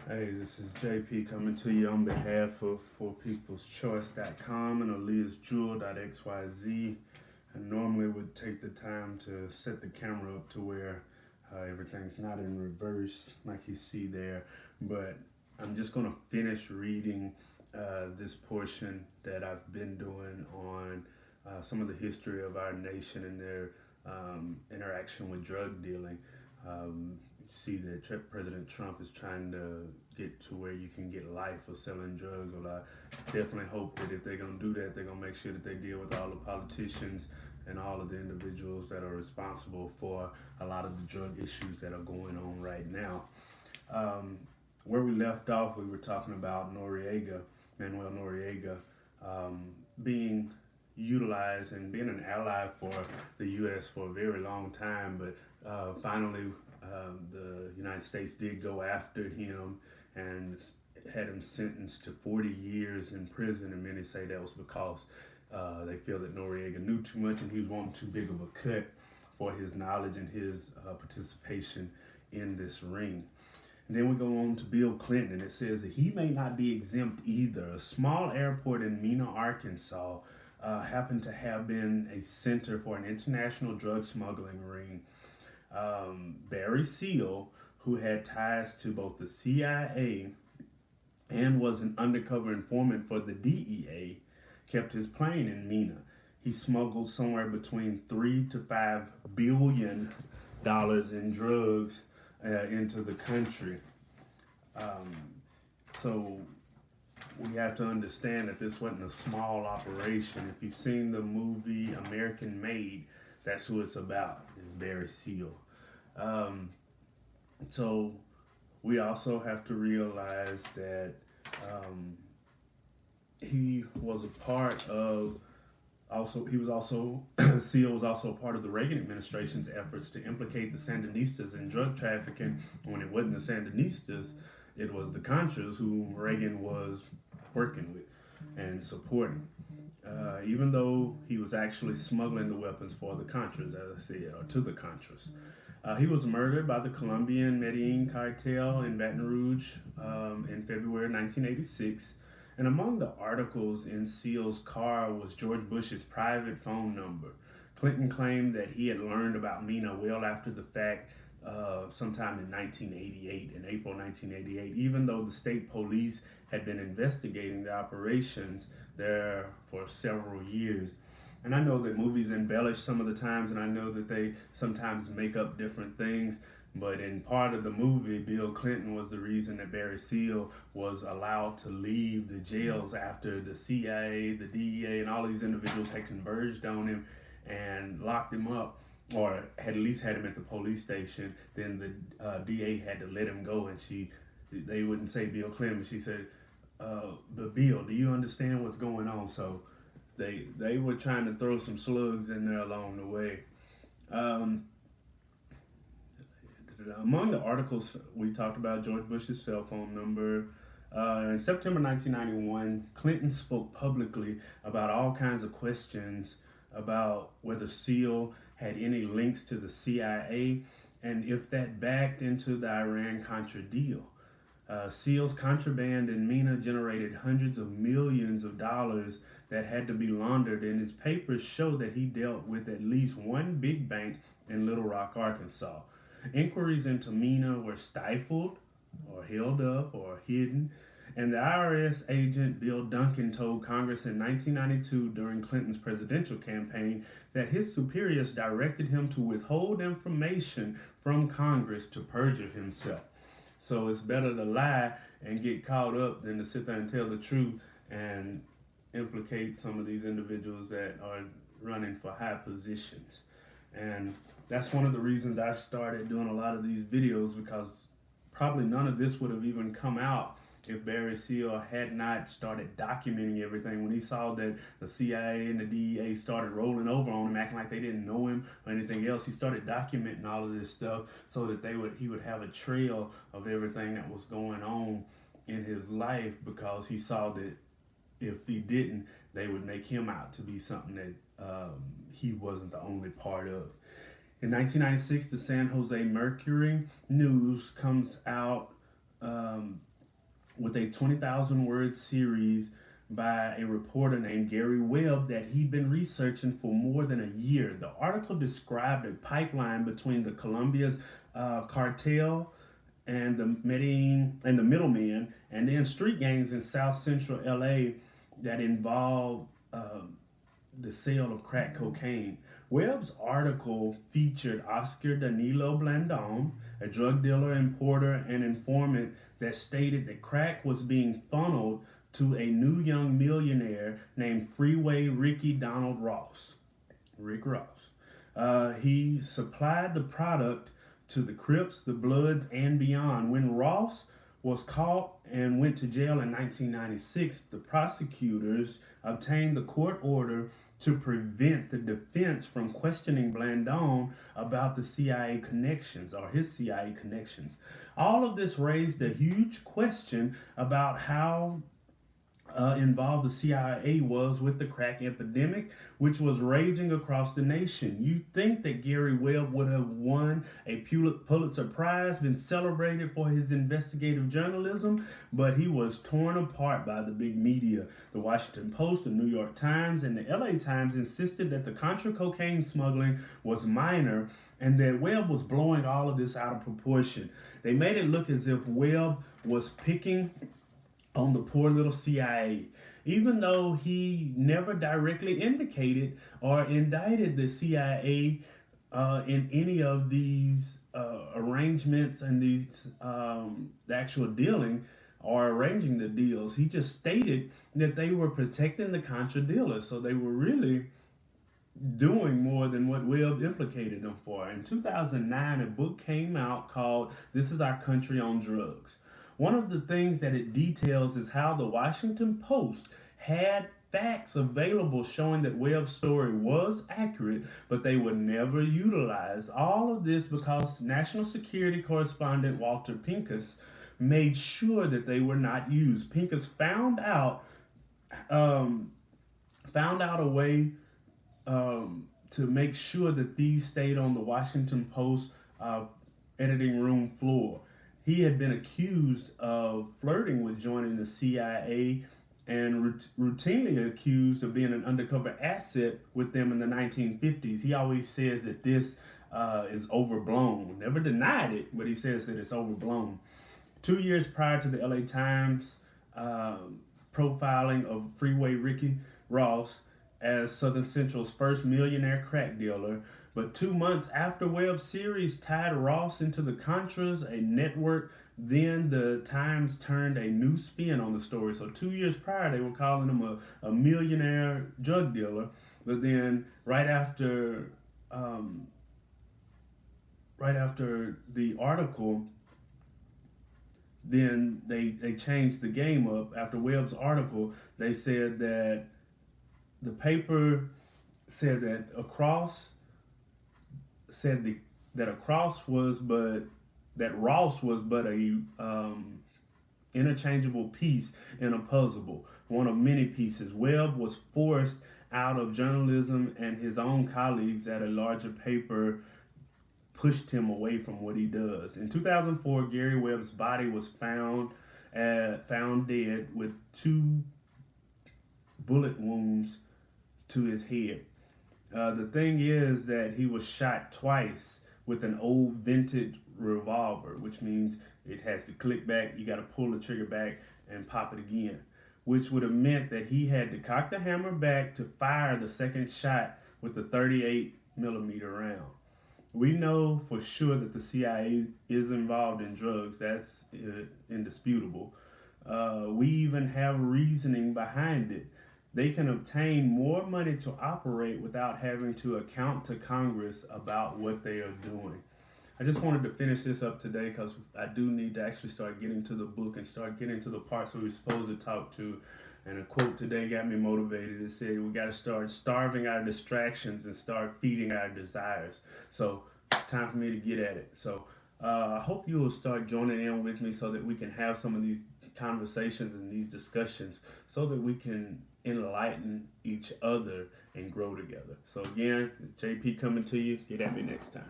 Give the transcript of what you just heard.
Hey, this is JP coming to you on behalf of ForPeoplesChoice.com and AliasJewel.xyz. And normally would take the time to set the camera up to where everything's not in reverse like you see there. But I'm just going to finish reading this portion that I've been doing on some of the history of our nation and their interaction with drug dealing. See that President Trump is trying to get to where you can get life for selling drugs. Well, I definitely hope that if they're going to do that, they're going to make sure that they deal with all the politicians and all of the individuals that are responsible for a lot of the drug issues that are going on right now. Um, where we left off, we were talking about Manuel Noriega, being utilized and being an ally for the U.S. for a very long time, but finally the United States did go after him and had him sentenced to 40 years in prison, and many say that was because they feel that Noriega knew too much and he was wanting too big of a cut for his knowledge and his participation in this ring. And then we go on to Bill Clinton, and it says that he may not be exempt either. A small airport in Mena, Arkansas, happened to have been a center for an international drug smuggling ring. Barry Seal, who had ties to both the CIA and was an undercover informant for the DEA, kept his plane in Mena. He smuggled somewhere between $3 to $5 billion in drugs into the country. Um, so we have to understand that this wasn't a small operation. If you've seen the movie American Made, that's who it's about, is Barry Seal. Um, so we also have to realize that um, he was a part of he was also Seal was also a part of the Reagan administration's efforts to implicate the Sandinistas in drug trafficking. When it wasn't the Sandinistas, it was the Contras who Reagan was working with and supporting. Even though he was actually smuggling the weapons for the Contras, as I said, or to the Contras. He was murdered by the Colombian Medellin cartel in Baton Rouge in February 1986. And among the articles in Seal's car was George Bush's private phone number. Clinton claimed that he had learned about Mena well after the fact, sometime in 1988, in April 1988, even though the state police had been investigating the operations there for several years. And I know that movies embellish some of the times, and I know that they sometimes make up different things. But in part of the movie, Bill Clinton was the reason that Barry Seal was allowed to leave the jails after the CIA, the DEA, and all these individuals had converged on him and locked him up, or had at least had him at the police station. Then the DA had to let him go, and they wouldn't say Bill Clinton, but she said, "But Bill, do you understand what's going on?" So they were trying to throw some slugs in there along the way. Um, Among the articles we talked about George Bush's cell phone number. In September 1991, Clinton spoke publicly about all kinds of questions about whether Seal had any links to the CIA and if that backed into the Iran-Contra deal. Seal's contraband in Mena generated hundreds of millions of dollars that had to be laundered, and his papers show that he dealt with at least one big bank in Little Rock, Arkansas. Inquiries into Mena were stifled or held up or hidden, and the IRS agent Bill Duncan told Congress in 1992 during Clinton's presidential campaign that his superiors directed him to withhold information from Congress to perjure himself. So it's better to lie and get caught up than to sit there and tell the truth and implicate some of these individuals that are running for high positions. And that's one of the reasons I started doing a lot of these videos, because probably none of this would have even come out if Barry Seal had not started documenting everything. When he saw that the CIA and the DEA started rolling over on him, acting like they didn't know him or anything else, he started documenting all of this stuff so that he would have a trail of everything that was going on in his life, because he saw that if he didn't, they would make him out to be something that he wasn't the only part of. In 1996, the San Jose Mercury News comes out with a 20,000 word series by a reporter named Gary Webb that he'd been researching for more than a year. The article described a pipeline between the Colombia's cartel and the Medellin and the middlemen, and then street gangs in South Central LA that involved the sale of crack cocaine. Webb's article featured Oscar Danilo Blandon, a drug dealer, importer, and informant that stated that crack was being funneled to a new young millionaire named Freeway Ricky Donald Ross. Rick Ross. He supplied the product to the Crips, the Bloods, and beyond. When Ross was caught and went to jail in 1996, the prosecutors obtained the court order to prevent the defense from questioning Blandon about the CIA connections or his CIA connections. All of this raised a huge question about how involved the CIA was with the crack epidemic, which was raging across the nation. You'd think that Gary Webb would have won a Pulitzer Prize, been celebrated for his investigative journalism, but he was torn apart by the big media. The Washington Post, the New York Times, and the LA Times insisted that the Contra cocaine smuggling was minor and that Webb was blowing all of this out of proportion. They made it look as if Webb was picking on the poor little CIA, even though he never directly indicated or indicted the CIA in any of these arrangements and these the actual dealing or arranging the deals. He just stated that they were protecting the Contra dealers, so they were really doing more than what Webb implicated them for. In 2009, a book came out called This Is Our Country on Drugs. One of the things that it details is how the Washington Post had facts available showing that Webb's story was accurate, but they would never utilize all of this because National Security Correspondent Walter Pincus made sure that they were not used. Pincus found out a way to make sure that these stayed on the Washington Post editing room floor. He had been accused of flirting with joining the CIA and routinely accused of being an undercover asset with them in the 1950s. He always says that this is overblown. Never denied it, but he says that it's overblown. 2 years prior to the LA Times profiling of Freeway Ricky Ross as Southern Central's first millionaire crack dealer, but 2 months after Webb's series tied Ross into the Contras, a network, then the Times turned a new spin on the story. So 2 years prior, they were calling him a millionaire drug dealer, but then right after the article, then they changed the game up. After Webb's article, they said that the paper said that Ross was but a interchangeable piece in a puzzle, one of many pieces. Webb was forced out of journalism, and his own colleagues at a larger paper pushed him away from what he does. In 2004, Gary Webb's body was found dead with 2 bullet wounds to his head. The thing is that he was shot twice with an old vintage revolver, which means it has to click back. You got to pull the trigger back and pop it again, which would have meant that he had to cock the hammer back to fire the second shot with the 38 millimeter round. We know for sure that the CIA is involved in drugs. That's indisputable. We even have reasoning behind it. They can obtain more money to operate without having to account to Congress about what they are doing. I just wanted to finish this up today because I do need to actually start getting to the book and start getting to the parts we're supposed to talk to. And a quote today got me motivated. It said, we got to start starving our distractions and start feeding our desires. So time for me to get at it. So I hope you will start joining in with me so that we can have some of these conversations and these discussions so that we can enlighten each other and grow together. So again, JP coming to you. Get at me next time.